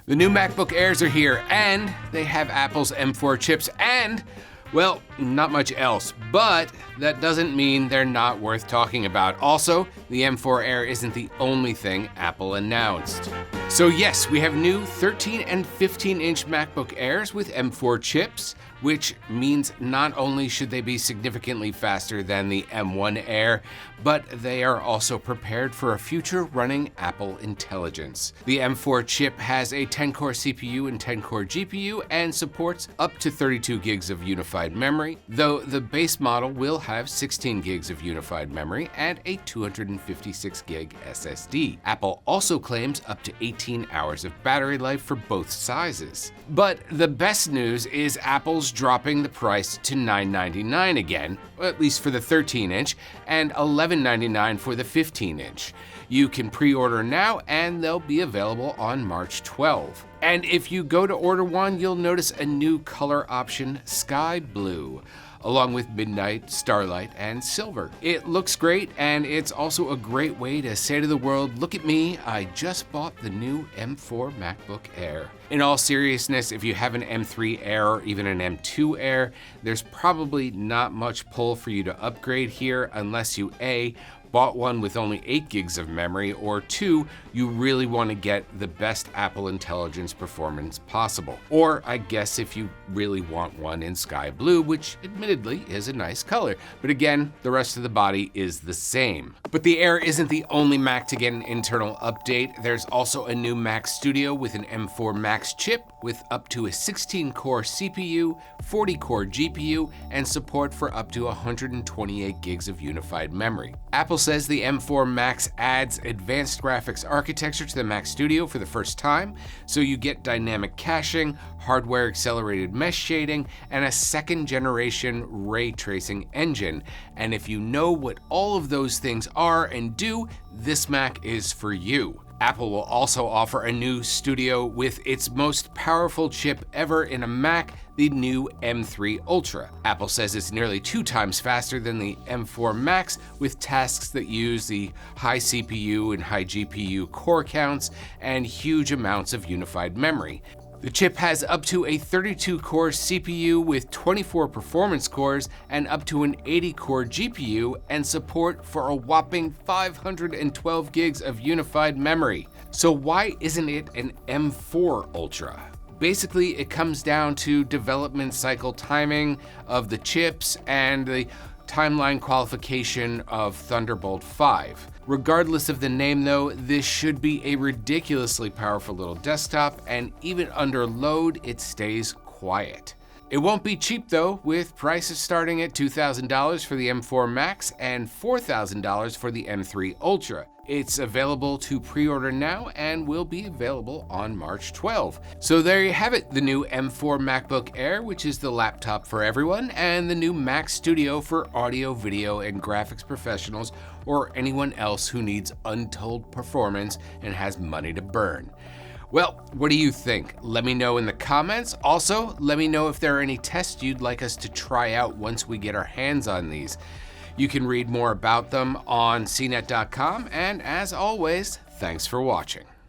The new MacBook Airs are here, and they have Apple's M4 chips and, well, not much else, but that doesn't mean they're not worth talking about. Also, the M4 Air isn't the only thing Apple announced. So yes, we have new 13 and 15-inch MacBook Airs with M4 chips, which means not only should they be significantly faster than the M1 Air, but they are also prepared for a future running Apple Intelligence. The M4 chip has a 10-core CPU and 10-core GPU and supports up to 32 gigs of unified memory, though the base model will have 16 gigs of unified memory and a 256 gig SSD. Apple also claims up to 18 hours of battery life for both sizes. But the best news is Apple's dropping the price to $999 again, at least for the 13-inch, and $1199 for the 15-inch. You can pre-order now and they'll be available on March 12. And if you go to order one, you'll notice a new color option, Sky Blue, along with Midnight, Starlight, and Silver. It looks great, and it's also a great way to say to the world, look at me, I just bought the new M4 MacBook Air. In all seriousness, if you have an M3 Air or even an M2 Air, there's probably not much pull for you to upgrade here unless you A, bought one with only 8 gigs of memory, or 2, you really want to get the best Apple Intelligence performance possible. Or I guess if you really want one in Sky Blue, which admittedly is a nice color, but again, the rest of the body is the same. But the Air isn't the only Mac to get an internal update. There's also a new Mac Studio with an M4 Max chip with up to a 16-core CPU, 40-core GPU, and support for up to 128 gigs of unified memory. Apple says the M4 Max adds advanced graphics architecture to the Mac Studio for the first time, so you get dynamic caching, hardware accelerated mesh shading, and a second-generation ray tracing engine. And if you know what all of those things are and do, this Mac is for you. Apple will also offer a new Studio with its most powerful chip ever in a Mac, the new M3 Ultra. Apple says it's nearly 2 times faster than the M4 Max, with tasks that use the high CPU and high GPU core counts and huge amounts of unified memory. The chip has up to a 32-core CPU with 24 performance cores and up to an 80-core GPU and support for a whopping 512 gigs of unified memory. So why isn't it an M4 Ultra? Basically, it comes down to development cycle timing of the chips and the timeline qualification of Thunderbolt 5. Regardless of the name though, this should be a ridiculously powerful little desktop, and even under load, it stays quiet. It won't be cheap though, with prices starting at $2,000 for the M4 Max and $4,000 for the M3 Ultra. It's available to pre-order now and will be available on March 12. So there you have it, the new M4 MacBook Air, which is the laptop for everyone, and the new Mac Studio for audio, video, and graphics professionals, or anyone else who needs untold performance and has money to burn. Well, what do you think? Let me know in the comments. Also, let me know if there are any tests you'd like us to try out once we get our hands on these. You can read more about them on CNET.com, and as always, thanks for watching.